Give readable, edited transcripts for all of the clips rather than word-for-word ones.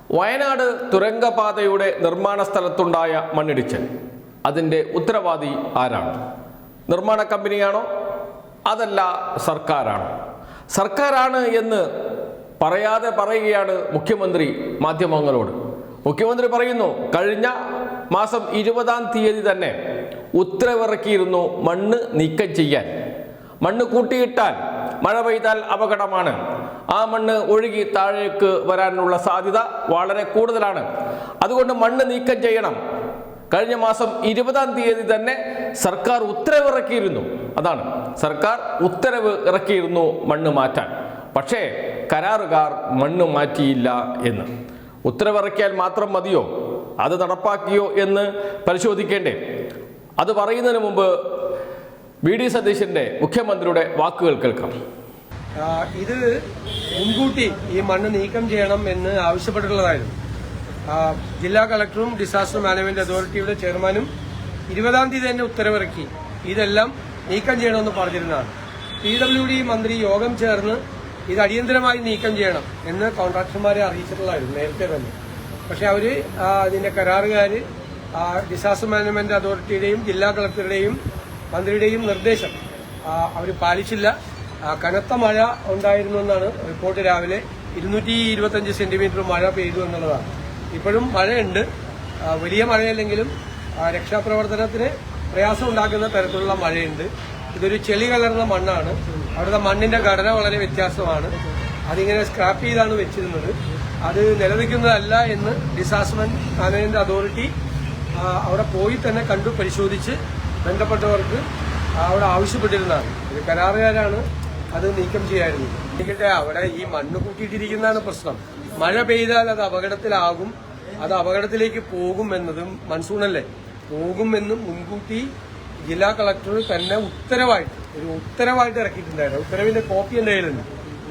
വയനാട് തുരങ്കപാതയുടെ നിർമ്മാണ സ്ഥലത്തുണ്ടായ മണ്ണിടിച്ചിൽ അതിൻ്റെ ഉത്തരവാദി ആരാണ്? നിർമ്മാണ കമ്പനിയാണോ? അതല്ല സർക്കാരാണോ? സർക്കാരാണ് എന്ന് പറയാതെ പറയുകയാണ് മുഖ്യമന്ത്രി മാധ്യമങ്ങളോട്. മുഖ്യമന്ത്രി പറയുന്നു, കഴിഞ്ഞ മാസം 20-ാം തീയതി തന്നെ ഉത്തരവിറക്കിയിരുന്നു മണ്ണ് നീക്കം ചെയ്യാൻ. മണ്ണ് കൂട്ടിയിട്ടാൽ മഴ പെയ്താൽ അപകടമാണ്. ആ മണ്ണ് ഒഴുകി താഴേക്ക് വരാനുള്ള സാധ്യത വളരെ കൂടുതലാണ്. അതുകൊണ്ട് മണ്ണ് നീക്കം ചെയ്യണം. കഴിഞ്ഞ മാസം 20-ാം തീയതി തന്നെ സർക്കാർ ഉത്തരവിറക്കിയിരുന്നു. അതാണ്, സർക്കാർ ഉത്തരവ് ഇറക്കിയിരുന്നു മണ്ണ് മാറ്റാൻ. പക്ഷേ കരാറുകാർ മണ്ണ് മാറ്റിയില്ല എന്ന്. ഉത്തരവിറക്കിയാൽ മാത്രം മതിയോ? അത് നടപ്പാക്കിയോ എന്ന് പരിശോധിക്കേണ്ടേ? അത് പറയുന്നതിന് മുമ്പ് വി ഡി സതീശന്റെ മുഖ്യമന്ത്രിയുടെ വാക്കുകൾ കേൾക്കാം. ഇത് മുൻകൂട്ടി ഈ മണ്ണ് നീക്കം ചെയ്യണം എന്ന് ആവശ്യപ്പെട്ടിട്ടുള്ളതായിരുന്നു. ജില്ലാ കളക്ടറും ഡിസാസ്റ്റർ മാനേജ്മെന്റ് അതോറിറ്റിയുടെ ചെയർമാനും 20-ാം തീയതി തന്നെ ഉത്തരവിറക്കി ഇതെല്ലാം നീക്കം ചെയ്യണമെന്ന് പറഞ്ഞിരുന്നതാണ്. PWD മന്ത്രി യോഗം ചേർന്ന് ഇത് അടിയന്തരമായി നീക്കം ചെയ്യണം എന്ന് കോൺട്രാക്ടർമാരെ അറിയിച്ചിട്ടുള്ളതായിരുന്നു നേരത്തെ തന്നെ. പക്ഷെ അവര് അതിന്റെ കരാറുകാര് ഡിസാസ്റ്റർ മാനേജ്മെന്റ് അതോറിറ്റിയുടെയും ജില്ലാ കളക്ടറുടെയും മന്ത്രിയുടെയും നിർദ്ദേശം അവർ പാലിച്ചില്ല. കനത്ത മഴ ഉണ്ടായിരുന്നു എന്നാണ് റിപ്പോർട്ട്. രാവിലെ 225 സെന്റിമീറ്റർ മഴ പെയ്തു എന്നുള്ളതാണ്. ഇപ്പോഴും മഴയുണ്ട്. വലിയ മഴയല്ലെങ്കിലും രക്ഷാപ്രവർത്തനത്തിന് പ്രയാസം ഉണ്ടാക്കുന്ന തരത്തിലുള്ള മഴയുണ്ട്. ഇതൊരു ചെളി കലർന്ന മണ്ണാണ്. അവിടുത്തെ മണ്ണിന്റെ ഘടന വളരെ വ്യത്യാസമാണ്. അതിങ്ങനെ സ്ക്രാപ്പ് ചെയ്താണ് വെച്ചിരുന്നത്. അത് നിലനിൽക്കുന്നതല്ല എന്ന് ഡിസാസ്റ്റർ മാനേജ്മെന്റ് അതോറിറ്റി അവിടെ പോയി തന്നെ കണ്ടു പരിശോധിച്ച് ബന്ധപ്പെട്ടവർക്ക് അവിടെ ആവശ്യപ്പെട്ടിരുന്നതാണ്. ഇത് കരാറുകാരാണ് അത് നീക്കം ചെയ്യാറുണ്ട്. എനിക്കട്ടെ, അവിടെ ഈ മണ്ണ് കൂട്ടിയിട്ടിരിക്കുന്നതാണ് പ്രശ്നം. മഴ പെയ്താൽ അത് അപകടത്തിലാകും, അത് അപകടത്തിലേക്ക് പോകും എന്നതും മൺസൂണല്ലേ, പോകുമെന്നും മുൻകൂട്ടി ജില്ലാ കളക്ടർ തന്നെ ഉത്തരവായിട്ട് ഇറക്കിയിട്ടുണ്ടായിരുന്നു. ഉത്തരവിന്റെ കോപ്പി എന്റെ കയ്യിലുണ്ട്.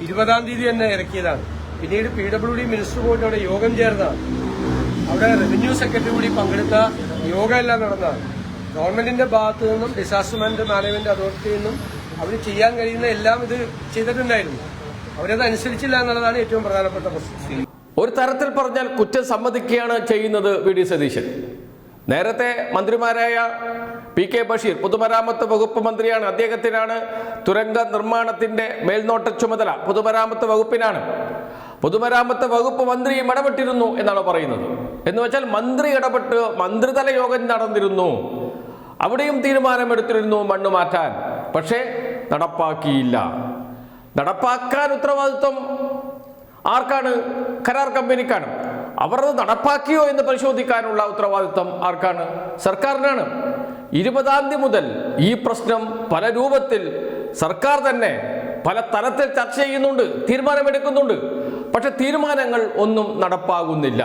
20-ാം തീയതി തന്നെ ഇറക്കിയതാണ്. പിന്നീട് PWD മിനിസ്റ്റർ പോയിട്ട് അവിടെ യോഗം ചേർന്നതാണ്. അവിടെ റവന്യൂ സെക്രട്ടറി കൂടി പങ്കെടുത്ത യോഗം എല്ലാം നടന്നതാണ്. ഗവൺമെന്റിന്റെ ഭാഗത്തു നിന്നും ഡിസാസ്റ്റർ മാനേജ്മെന്റ് അതോറിറ്റിയിൽ നിന്നും അവർ ചെയ്യാൻ കഴിയുന്ന എല്ലാം ഇത് ചെയ്തിട്ടുണ്ടായിരുന്നു. അവരത് അനുസരിച്ചില്ല എന്നുള്ളതാണ് ഏറ്റവും പ്രധാനപ്പെട്ട പ്രശ്നം. ഒരു തരത്തിൽ പറഞ്ഞാൽ കുറ്റം സമ്മതിക്കുകയാണ് ചെയ്യുന്നത് വി ഡി സതീശൻ. നേരത്തെ മന്ത്രിമാരായ PK ബഷീർ പൊതുമരാമത്ത് വകുപ്പ് മന്ത്രിയാണ്. അദ്ദേഹത്തിനാണ് തുരങ്ക നിർമ്മാണത്തിന്റെ മേൽനോട്ട ചുമതല. പൊതുമരാമത്ത് വകുപ്പിനാണ്. പൊതുമരാമത്ത് വകുപ്പ് മന്ത്രിയും ഇടപെട്ടിരുന്നു എന്നാണ് പറയുന്നത്. എന്ന് വെച്ചാൽ മന്ത്രി ഇടപെട്ട് മന്ത്രിതല യോഗം നടന്നിരുന്നു. അവിടെയും തീരുമാനമെടുത്തിരുന്നു മണ്ണ് മാറ്റാൻ. പക്ഷേ നടപ്പാക്കിയില്ല. നടപ്പാക്കാൻ ഉത്തരവാദിത്വം ആർക്കാണ്? കരാർ കമ്പനിക്കാണ്. അവർ നടപ്പാക്കിയോ എന്ന് പരിശോധിക്കാനുള്ള ഉത്തരവാദിത്വം ആർക്കാണ്? സർക്കാരിനാണ്. 20-ാം തീയതി മുതൽ ഈ പ്രശ്നം പല രൂപത്തിൽ സർക്കാർ തന്നെ പല തലത്തിൽ ചർച്ച ചെയ്യുന്നുണ്ട്, തീരുമാനമെടുക്കുന്നുണ്ട്. പക്ഷെ തീരുമാനങ്ങൾ ഒന്നും നടപ്പാകുന്നില്ല.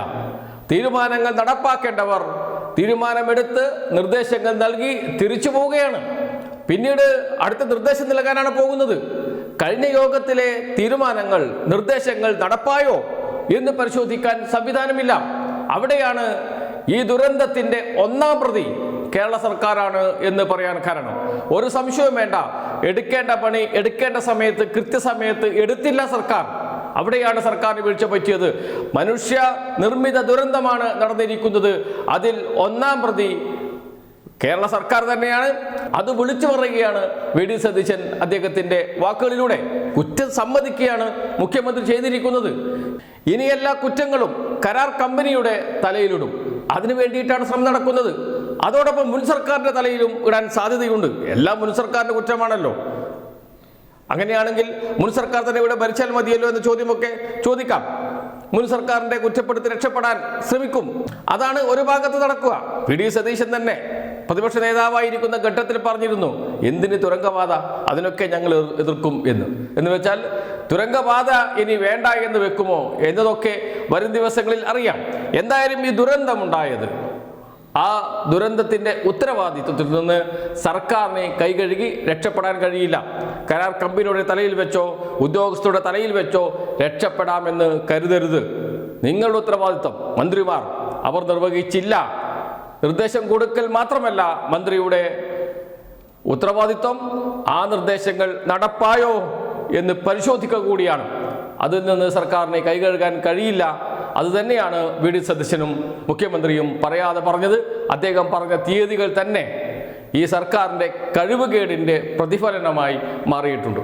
തീരുമാനങ്ങൾ നടപ്പാക്കേണ്ടവർ തീരുമാനമെടുത്ത് നിർദ്ദേശങ്ങൾ നൽകി തിരിച്ചു പോവുകയാണ്. പിന്നീട് അടുത്ത നിർദ്ദേശം നൽകാനാണ് പോകുന്നത്. കഴിഞ്ഞ യോഗത്തിലെ തീരുമാനങ്ങൾ, നിർദ്ദേശങ്ങൾ നടപ്പായോ എന്ന് പരിശോധിക്കാൻ സംവിധാനമില്ല. അവിടെയാണ് ഈ ദുരന്തത്തിന്റെ 1-ാം പ്രതി കേരള സർക്കാരാണ് എന്ന് പറയാൻ കാരണം. ഒരു സംശയവും വേണ്ട, എടുക്കേണ്ട പണി എടുക്കേണ്ട സമയത്ത് കൃത്യസമയത്ത് എടുത്തില്ല സർക്കാർ. അവിടെയാണ് സർക്കാരിന് വീഴ്ച പറ്റിയത്. മനുഷ്യ നിർമ്മിത ദുരന്തമാണ് നടന്നിരിക്കുന്നത്. അതിൽ 1-ാം പ്രതി കേരള സർക്കാർ തന്നെയാണ്. അത് വിളിച്ചു പറയുകയാണ് വി ഡി സതീശൻ അദ്ദേഹത്തിന്റെ വാക്കുകളിലൂടെ. കുറ്റം സമ്മതിക്കുകയാണ് മുഖ്യമന്ത്രി ചെയ്തിരിക്കുന്നത്. ഇനി എല്ലാ കുറ്റങ്ങളും കരാർ കമ്പനിയുടെ തലയിലിടും. അതിനു വേണ്ടിയിട്ടാണ് ശ്രമം നടക്കുന്നത്. അതോടൊപ്പം മുൻ സർക്കാരിന്റെ തലയിലും ഇടാൻ സാധ്യതയുണ്ട്. എല്ലാം മുൻ സർക്കാരിന്റെ കുറ്റമാണല്ലോ. അങ്ങനെയാണെങ്കിൽ മുൻ സർക്കാർ തന്നെ ഇവിടെ ഭരിച്ചാൽ മതിയല്ലോ എന്ന ചോദ്യമൊക്കെ ചോദിക്കാം. മുൻ സർക്കാരിന്റെ കുറ്റപ്പെടുത്തി രക്ഷപ്പെടാൻ ശ്രമിക്കും. അതാണ് ഒരു ഭാഗത്ത് നടക്കുക. വി ഡി സതീശൻ തന്നെ പ്രതിപക്ഷ നേതാവായിരിക്കുന്ന ഘട്ടത്തിൽ പറഞ്ഞിരുന്നു, എന്തിന് തുരങ്കപാത, അതിനൊക്കെ ഞങ്ങൾ എതിർക്കും എന്ന് വെച്ചാൽ തുരങ്കപാത ഇനി വേണ്ട എന്ന് വെക്കുമോ എന്നതൊക്കെ വരും ദിവസങ്ങളിൽ അറിയാം. എന്തായാലും ഈ ദുരന്തമുണ്ടായത്, ആ ദുരന്തത്തിന്റെ ഉത്തരവാദിത്വത്തിൽ നിന്ന് സർക്കാരിനെ കൈകഴുകി രക്ഷപ്പെടാൻ കഴിയില്ല. കരാർ കമ്പനിയുടെ തലയിൽ വെച്ചോ ഉദ്യോഗസ്ഥരുടെ തലയിൽ വെച്ചോ രക്ഷപ്പെടാമെന്ന് കരുതരുത്. നിങ്ങളുടെ ഉത്തരവാദിത്വം മന്ത്രിമാർ അവർ നിർവഹിച്ചില്ല. നിർദ്ദേശം കൊടുക്കൽ മാത്രമല്ല മന്ത്രിയുടെ ഉത്തരവാദിത്വം, ആ നിർദ്ദേശങ്ങൾ നടപ്പായോ എന്ന് പരിശോധിക്കുക കൂടിയാണ്. അതിൽ നിന്ന് സർക്കാരിനെ കൈകഴുകാൻ കഴിയില്ല. അതുതന്നെയാണ് വി ഡി സതീശനും മുഖ്യമന്ത്രിയും പറയാതെ പറഞ്ഞത്. അദ്ദേഹം പറഞ്ഞ തീയതികൾ തന്നെ ഈ സർക്കാരിൻ്റെ കഴിവുകേടിൻ്റെ പ്രതിഫലനമായി മാറിയിട്ടുണ്ട്.